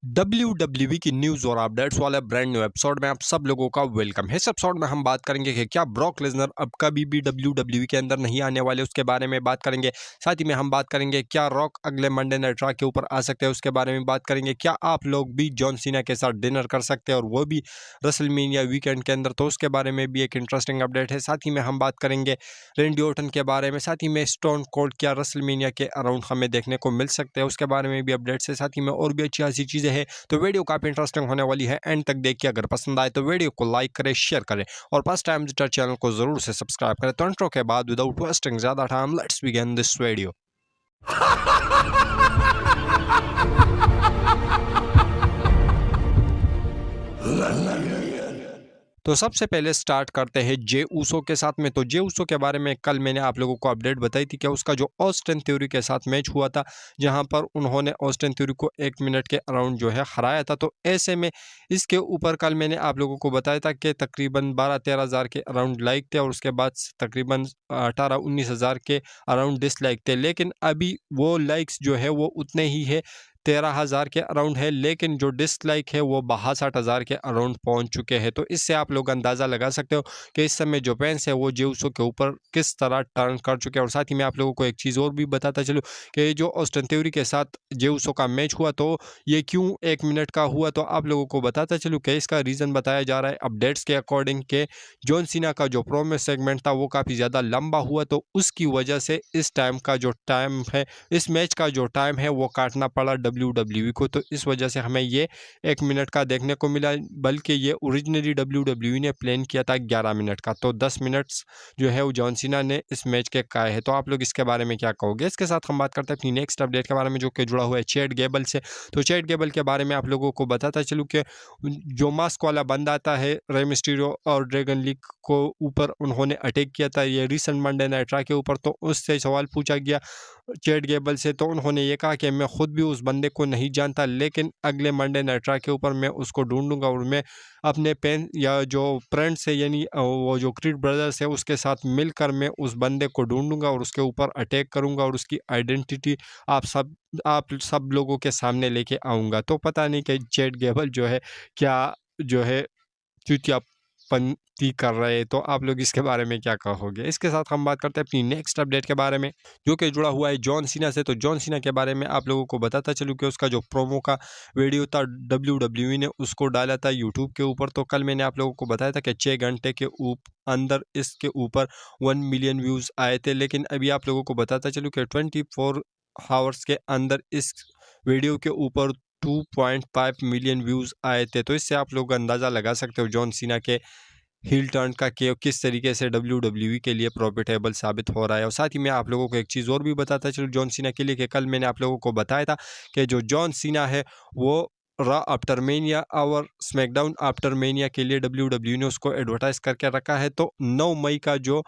WWE की news और updates वाले ब्रांड न्यू एपिसोड में आप सब लोगों का वेलकम है। इस एपिसोड में हम बात करेंगे कि क्या ब्रॉक लेसनर अब कभी भी WWE के अंदर नहीं आने वाले, उसके बारे में बात करेंगे। साथ ही में हम बात करेंगे क्या रॉक अगले मंडे नाइट रॉ के ऊपर आ सकते हैं, उसके बारे में बात करेंगे। क्या आप लोग भी जॉन सीना के साथ डिनर कर सकते हैं और वो भी रेसलमेनिया वीकेंड के अंदर, तो उसके बारे में भी एक इंटरेस्टिंग अपडेट है। साथ ही में हम बात करेंगे रेंडी ऑर्टन के बारे में। साथ ही में स्टोन कोल्ड क्या रेसलमेनिया के अराउंड हमें देखने को मिल सकते हैं, उसके बारे में भी अपडेट्स है। साथ ही में और भी अच्छी अच्छी चीज़ें हैं, तो वीडियो काफी इंटरेस्टिंग होने वाली है। एंड तक देखिए, अगर पसंद आए तो वीडियो को लाइक करें, शेयर करें और फर्स्ट टाइम विजिटर चैनल को जरूर से सब्सक्राइब करें। तो इंट्रो के बाद विदाउट वेस्टिंग ज्यादा time, let's begin this video. तो सबसे पहले स्टार्ट करते हैं जे ऊसो के साथ में। तो जे ऊसो के बारे में कल मैंने आप लोगों को अपडेट बताई थी कि उसका जो ऑस्टिन थ्योरी के साथ मैच हुआ था, जहां पर उन्होंने ऑस्टिन थ्योरी को 1 मिनट के अराउंड जो है हराया था। तो ऐसे में इसके ऊपर कल मैंने आप लोगों को बताया था कि तकरीबन 12-13 हज़ार के अराउंड लाइक थे और उसके बाद तकरीबन 18-19 हज़ार के अराउंड डिसलाइक थे। लेकिन अभी वो लाइक्स जो है वो उतने ही है, 13,000 के अराउंड है, लेकिन जो डिसलाइक है वो 62,000 के अराउंड पहुंच चुके हैं। तो इससे आप लोग अंदाज़ा लगा सकते हो कि इस समय जो फैंस है वो जेउसो के ऊपर किस तरह टर्न कर चुके हैं। और साथ ही मैं आप लोगों को एक चीज़ और भी बताता चलूँ कि जो ऑस्टिन थ्योरी के साथ जेउसो का मैच हुआ, तो ये क्यों 1 मिनट का हुआ, तो आप लोगों को बताता चलूँ कि इसका रीज़न बताया जा रहा है अपडेट्स के अकॉर्डिंग के जॉन सीना का जो प्रोमो सेगमेंट था वो काफ़ी ज़्यादा लंबा हुआ, तो उसकी वजह से इस टाइम का जो टाइम है, इस मैच का जो टाइम है वो काटना पड़ा WWE को। तो इस वजह से हमें ये 1 मिनट का देखने को मिला, बल्कि ये ओरिजिनली WWE ने प्लान किया था 11 मिनट का। तो 10 मिनट्स जो है वो जॉन सीना ने इस मैच के खाए हैं। तो आप लोग इसके बारे में क्या कहोगे? इसके साथ हम बात करते हैं अपनी नेक्स्ट अपडेट के बारे में, जो कि जुड़ा हुआ है चैट गेबल से। तो चैट गेबल के बारे में आप लोगों को बताता चलूँ कि जो मास्क वाला बंदा आता है, रे मिस्टीरियो और ड्रैगन लीग को ऊपर उन्होंने अटैक किया था ये रिसेंट मंडे नाइट रॉ के ऊपर। तो उससे सवाल पूछा गया चैट गेबल से, तो उन्होंने ये कहा कि मैं खुद भी उस बंदे को नहीं जानता, लेकिन अगले मंडे नाइट रॉ के ऊपर मैं उसको ढूंढूंगा और मैं अपने पेन या जो फ्रेंड्स है, यानी वो जो क्रीड ब्रदर्स है, उसके साथ मिलकर मैं उस बंदे को ढूंढूंगा और उसके ऊपर अटैक करूंगा और उसकी आइडेंटिटी आप सब लोगों के सामने लेके आऊंगा। तो पता नहीं कि चैट गेबल जो है क्या जो है चुतियापंती कर रहे हैं, तो आप लोग इसके बारे में क्या कहोगे? इसके साथ हम बात करते हैं अपनी नेक्स्ट अपडेट के बारे में, जो कि जुड़ा हुआ है जॉन सीना से। तो जॉन सीना के बारे में आप लोगों को बताता चलूँ कि उसका जो प्रोमो का वीडियो था WWE ने उसको डाला था यूट्यूब के ऊपर। तो कल मैंने आप लोगों को बताया था कि 6 घंटे के अंदर इसके ऊपर 1 मिलियन व्यूज़ आए थे, लेकिन अभी आप लोगों को बताता चलूँ कि 24 हावर्स के अंदर इस वीडियो के ऊपर 2.5 मिलियन व्यूज़ आए थे। तो इससे आप लोग अंदाज़ा लगा सकते हो जॉन सीना के हील टर्न का कि किस तरीके से WWE के लिए प्रॉफिटेबल साबित हो रहा है। और साथ ही मैं आप लोगों को एक चीज़ और भी बताता चलूँ जॉन सीना के लिए, कि कल मैंने आप लोगों को बताया था कि जो जॉन सीना है वो रॉ आफ्टर मेनिया और स्मैकडाउन आफ्टर मेनिया के लिए WWE ने उसको एडवर्टाइज करके रखा है। तो 9 मई का जो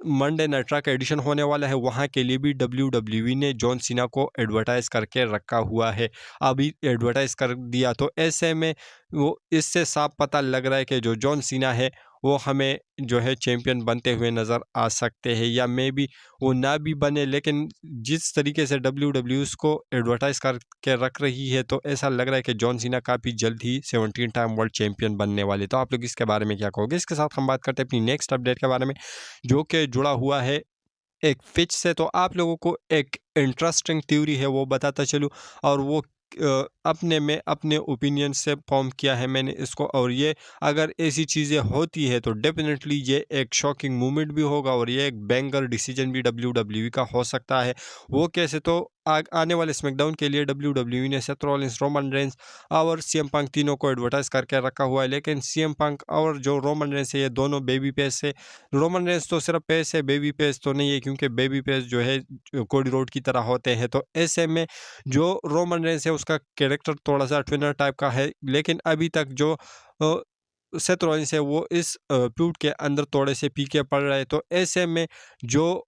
मंडे नाइट रॉ का एडिशन होने वाला है, वहाँ के लिए भी WWE ने जॉन सीना को एडवर्टाइज करके रखा हुआ है, अभी एडवर्टाइज कर दिया। तो ऐसे में वो इससे साफ पता लग रहा है कि जो जॉन सीना है वो हमें जो है चैंपियन बनते हुए नज़र आ सकते हैं, या मे बी वो ना भी बने, लेकिन जिस तरीके से WWE उसको एडवर्टाइज करके रख रही है, तो ऐसा लग रहा है कि जॉन सीना काफ़ी जल्द ही 17 टाइम वर्ल्ड चैंपियन बनने वाले। तो आप लोग इसके बारे में क्या कहोगे? इसके साथ हम बात करते हैं अपनी नेक्स्ट अपडेट के बारे में, जो कि जुड़ा हुआ है एक फिच से। तो आप लोगों को एक इंटरेस्टिंग थ्योरी है वो बताता चलूँ, और वो अपने में अपने ओपिनियन से फॉर्म किया है मैंने इसको, और ये अगर ऐसी चीज़ें होती है तो डेफिनेटली ये एक शॉकिंग मोमेंट भी होगा और ये एक बैंगर डिसीजन भी WWE का हो सकता है। वो कैसे? तो आने वाले स्मैकडाउन के लिए WWE ने सेथ रॉलिंस, रोमन रेंस और सीएम पंक तीनों को एडवर्टाइज करके रखा हुआ है, लेकिन सीएम पंक और जो रोमन रेंस है ये दोनों बेबी फेस है। रोमन रेंस तो सिर्फ फेस है, बेबी फेस तो नहीं है, क्योंकि बेबी फेस जो है कोडी रोड की तरह होते हैं। तो ऐसे में जो रोमन रेंस है उसका कैरेक्टर थोड़ा सा ट्विनर टाइप का है, लेकिन अभी तक जो सेथ रॉलिंस है वो इस फ्यूड के अंदर थोड़े से पीके पड़ रहे हैं। तो ऐसे में जो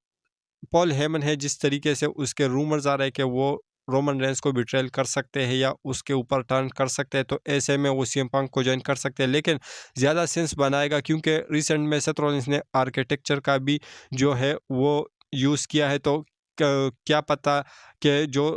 पॉल हेमन है, जिस तरीके से उसके रूमर्स आ रहे हैं कि वो रोमन रेंस को बिट्रेल कर सकते हैं या उसके ऊपर टर्न कर सकते हैं, तो ऐसे में वो सीएम पंक को ज्वाइन कर सकते हैं। लेकिन ज़्यादा सेंस बनाएगा, क्योंकि रिसेंट में सेथ रॉलिंस ने आर्किटेक्चर का भी जो है वो यूज़ किया है। तो क्या पता कि जो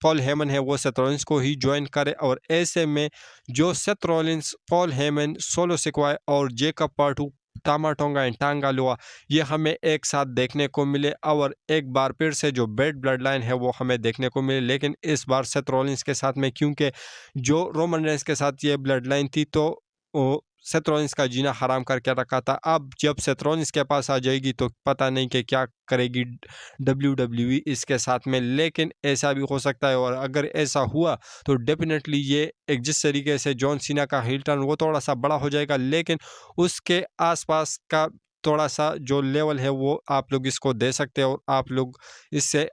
पॉल हेमन है वो सेथ रॉलिंस को ही ज्वाइन करे, और ऐसे में जो Seth Rollins, Paul Heyman, Solo Sikoa और Jacob Fatu, Tama Tonga and Tanga Loa ये हमें एक साथ देखने को मिले, और एक बार फिर से जो बैड ब्लड लाइन है वो हमें देखने को मिले। लेकिन इस बार सेथ रॉलिंस के साथ में, क्योंकि जो रोमन रेंस के साथ ये ब्लड लाइन थी तो सेथ रॉलिंस का जीना हराम करके रखा था। अब जब सेथ रॉलिंस के पास आ जाएगी तो पता नहीं कि क्या करेगी WWE इसके साथ में, लेकिन ऐसा भी हो सकता है। और अगर ऐसा हुआ तो डेफिनेटली ये एक जिस तरीके से जॉन सीना का हिल टर्न वो थोड़ा सा बड़ा हो जाएगा, लेकिन उसके आसपास का थोड़ा सा जो लेवल है वो आप लोग इसको दे सकते हो, और आप लोग इससे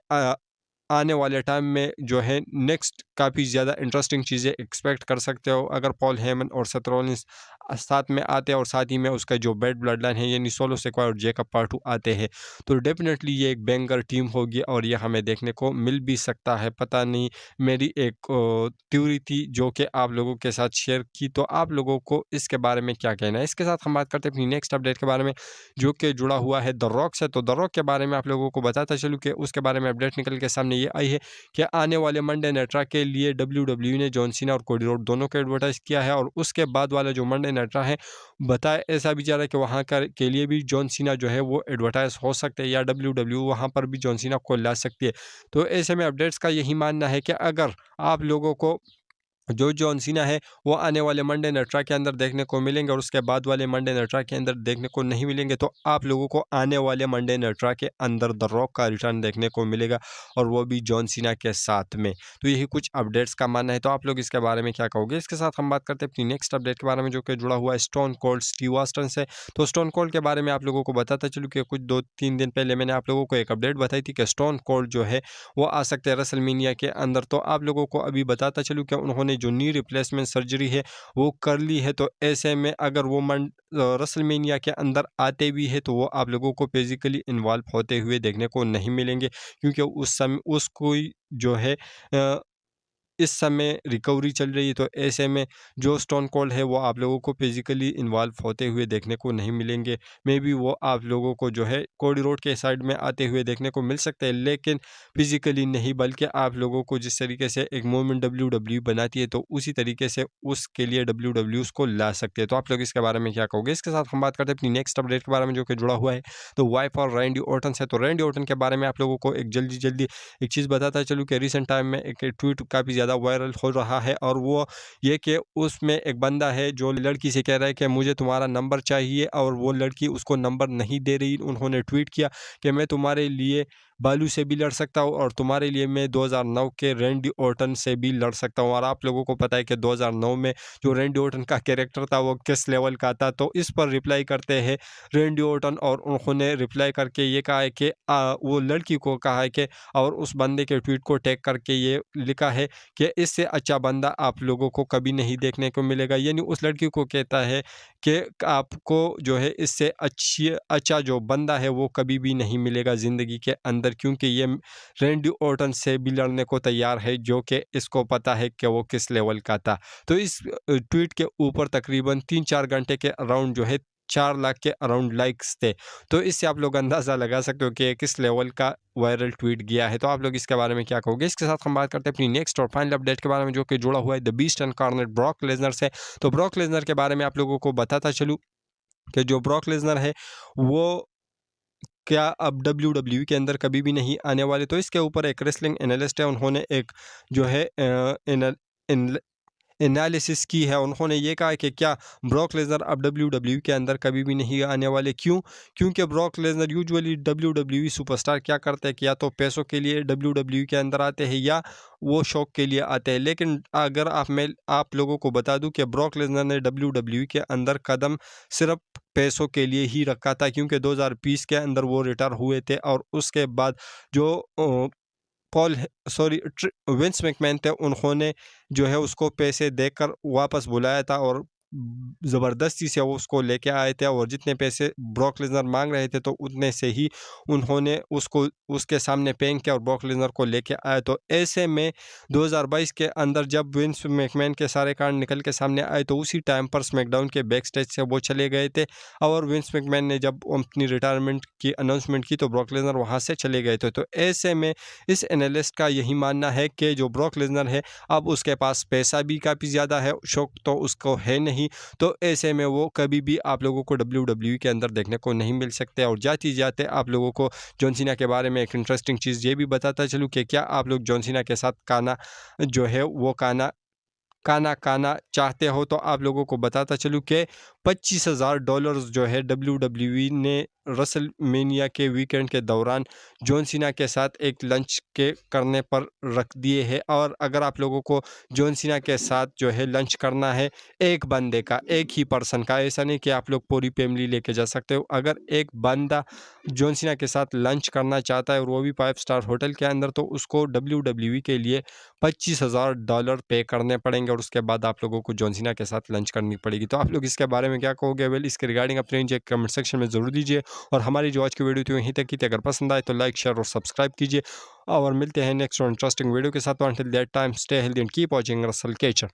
आने वाले टाइम में जो है नेक्स्ट काफ़ी ज़्यादा इंटरेस्टिंग चीज़ें एक्सपेक्ट कर सकते हो अगर पॉल हेमन और सेथ रॉलिंस साथ में आते हैं, और साथ ही में उसका जो बैड ब्लड लाइन है यानी सोलो सिकवाय और जेकब पार्टू आते हैं, तो डेफिनेटली ये एक बैंगर टीम होगी और ये हमें देखने को मिल भी सकता है। पता नहीं, मेरी एक थ्योरी थी जो कि आप लोगों के साथ शेयर की, तो आप लोगों को इसके बारे में क्या कहना है। इसके साथ हम बात करते हैं अपनी नेक्स्ट अपडेट के बारे में जो कि जुड़ा हुआ है द रॉक से। तो द रॉक के बारे में आप लोगों को बताता चलूँ कि उसके बारे में अपडेट निकल के सामने ये आई है कि आने वाले मंडे नाइट के लिए WWE ने जॉन सीना और कोडी रोड दोनों को एडवर्टाइज किया है, और उसके बाद वाला जो मंडे नाइट है बताया ऐसा भी जा रहा है कि वहाँ के लिए भी जॉन सीना जो है वो एडवर्टाइज हो सकते हैं, या WWE वहाँ पर भी जॉन सीना को ला सकती है। तो ऐसे में अपडेट्स का यही मानना है कि अगर आप लोगों को जो जॉन सीना है वो आने वाले मंडे नाइट के अंदर देखने को मिलेंगे और उसके बाद वाले मंडे नाइट के अंदर देखने को नहीं मिलेंगे, तो आप लोगों को आने वाले मंडे नाइट के अंदर द रॉक का रिटर्न देखने को मिलेगा, और वो भी जॉन सीना के साथ में। तो यही कुछ अपडेट्स का मानना है, तो आप लोग इसके बारे में क्या कहोगे। इसके साथ हम बात करते हैं अपनी नेक्स्ट अपडेट के बारे में जो कि जुड़ा हुआ है स्टोन कोल्ड स्टीव ऑस्टिन से। तो स्टोन कोल्ड के बारे में आप लोगों को बताता चलूँ कि कुछ 2-3 दिन पहले मैंने आप लोगों को एक अपडेट बताई थी कि स्टोन कोल्ड जो है वो आ सकते हैं रेसलमेनिया के अंदर। तो आप लोगों को अभी बताता चलूँ कि उन्होंने जो नी रिप्लेसमेंट सर्जरी है वो कर ली है, तो ऐसे में अगर वो रेसलमेनिया के अंदर आते भी है तो वो आप लोगों को फिजिकली इन्वॉल्व होते हुए देखने को नहीं मिलेंगे, क्योंकि उस समय उसको जो है इस समय रिकवरी चल रही है। तो ऐसे में जो स्टोन कोल्ड है वो आप लोगों को फिजिकली इन्वॉल्व होते हुए देखने को नहीं मिलेंगे। मे बी वो आप लोगों को जो है कोडी रोड के साइड में आते हुए देखने को मिल सकते हैं, लेकिन फिजिकली नहीं, बल्कि आप लोगों को जिस तरीके से एक मूवमेंट WWE बनाती है तो उसी तरीके से उसके लिए WWE उसको ला सकते हैं। तो आप लोग इसके बारे में क्या कहोगे। इसके साथ हम बात करते हैं अपनी नेक्स्ट अपडेट के बारे में जो कि जुड़ा हुआ है तो वाइफ और रैंडी ऑर्टन से। तो रैंडी ऑर्टन के बारे में आप लोगों को एक जल्दी एक चीज़ बताता चलूँ कि रिसेंट टाइम में एक ट्वीट काफ़ी ज़्यादा वायरल हो रहा है, और वो ये कि उसमें एक बंदा है जो लड़की से कह रहा है कि मुझे तुम्हारा नंबर चाहिए, और वो लड़की उसको नंबर नहीं दे रही। उन्होंने ट्वीट किया कि मैं तुम्हारे लिए बालू से भी लड़ सकता हूँ, और तुम्हारे लिए मैं 2009 के रैंडी ऑर्टन से भी लड़ सकता हूँ। और आप लोगों को पता है कि 2009 में जो रैंडी ऑर्टन का कैरेक्टर था वो किस लेवल का था। तो इस पर रिप्लाई करते हैं रैंडी ऑर्टन, और उन्होंने रिप्लाई करके ये कहा है कि वो लड़की को कहा है कि, और उस बंदे के ट्वीट को टैग करके ये लिखा है कि इससे अच्छा बंदा आप लोगों को कभी नहीं देखने को मिलेगा। यानी उस लड़की को कहता है कि आपको जो है इससे अच्छा जो बंदा है वो कभी भी नहीं मिलेगा ज़िंदगी के अंदर, क्योंकि ये रैंडी ऑर्टन से भी लड़ने को तैयार है, जो कि इसको पता है कि वो किस लेवल का था। तो इस ट्वीट के ऊपर तकरीबन 3-4 घंटे के अराउंड जो है 4 लाख के अराउंड लाइक्स थे। तो इससे आप लोग अंदाज़ा लगा सकते हो कि किस लेवल का वायरल ट्वीट गया है। तो आप लोग इसके बारे में क्या कहोगे। इसके साथ हम बात करते हैं अपनी नेक्स्ट और फाइनल अपडेट के बारे में जो कि जुड़ा हुआ है the beast incarnate Brock Lesnar से। तो ब्रॉक लेसनर के बारे में आप लोगों को बताता चलूँ कि जो ब्रॉक लेसनर है वो क्या अब WWE के अंदर कभी भी नहीं आने वाले। तो इसके ऊपर एक रेसलिंग एनालिस्ट है, उन्होंने एक जो है एनालिसिस की है। उन्होंने ये कहा है कि क्या ब्रॉक लेसनर अब WWE के अंदर कभी भी नहीं आने वाले। क्यों? क्योंकि Brock Lesnar usually WWE superstar क्या करते हैं कि या तो पैसों के लिए WWE के अंदर आते हैं या वो शौक के लिए आते हैं। लेकिन अगर आप लोगों को बता दूं कि ब्रॉक लेसनर ने WWE के अंदर कदम सिर्फ पैसों के लिए ही रखा था, क्योंकि 2020 के अंदर वो रिटायर हुए थे, और उसके बाद जो विंस मैकमैन थे उन्होंने जो है उसको पैसे देकर वापस बुलाया था, और ज़बरदस्ती से वो उसको लेके आए थे और जितने पैसे ब्रॉक लेसनर मांग रहे थे तो उतने से ही उन्होंने उसको उसके सामने पेंग किया और ब्रॉक लेसनर को लेके आए। तो ऐसे में 2022 के अंदर जब विंस मैकमैन के सारे कांड निकल के सामने आए तो उसी टाइम पर स्मैकडाउन के बैक स्टेज से वो चले गए थे और विंस मैकमैन ने जब अपनी रिटायरमेंट की अनाउंसमेंट की तो ब्रॉक लेसनर वहाँ से चले गए थे। तो ऐसे में इस एनालिस्ट का यही मानना है कि जो ब्रॉक लेसनर है अब उसके पास पैसा भी काफ़ी ज़्यादा है, शौक तो उसको है नहीं, तो ऐसे में वो कभी भी आप लोगों को WWE के अंदर देखने को नहीं मिल सकते। और जाते जाते आप लोगों को जॉन सीना के बारे में एक इंटरेस्टिंग चीज़ ये भी बताता चलूँ कि क्या आप लोग जॉन सीना के साथ काना जो है वो काना काना चाहते हो, तो आप लोगों को बताता चलूँ कि $25,000 जो है WWE ने रसलमेनिया के वीकेंड के दौरान जॉन सीना के साथ एक लंच के करने पर रख दिए हैं। और अगर आप लोगों को जॉन सीना के साथ जो है लंच करना है एक बंदे का, एक ही पर्सन का, ऐसा नहीं कि आप लोग पूरी फैमिली लेके जा सकते हो, अगर एक बंदा जॉन सीना के साथ लंच करना चाहता है और वो भी 5 स्टार होटल के अंदर, तो उसको WWE के लिए $25,000 पे करने पड़ेंगे और उसके बाद आप लोगों को जॉन सीना के साथ लंच करनी पड़ेगी। तो आप लोग इसके बारे में क्या कहोगे? वेल, इसके रिगार्डिंग अपनी जो कमेंट सेक्शन में ज़रूर दीजिए। और हमारी जो आज की वीडियो थी वहीं तक की थी। अगर पसंद आए तो लाइक, शेयर और सब्सक्राइब कीजिए और मिलते हैं नेक्स्ट इंटरेस्टिंग वीडियो के साथ। Until that time stay healthy and keep watching Russell केचर।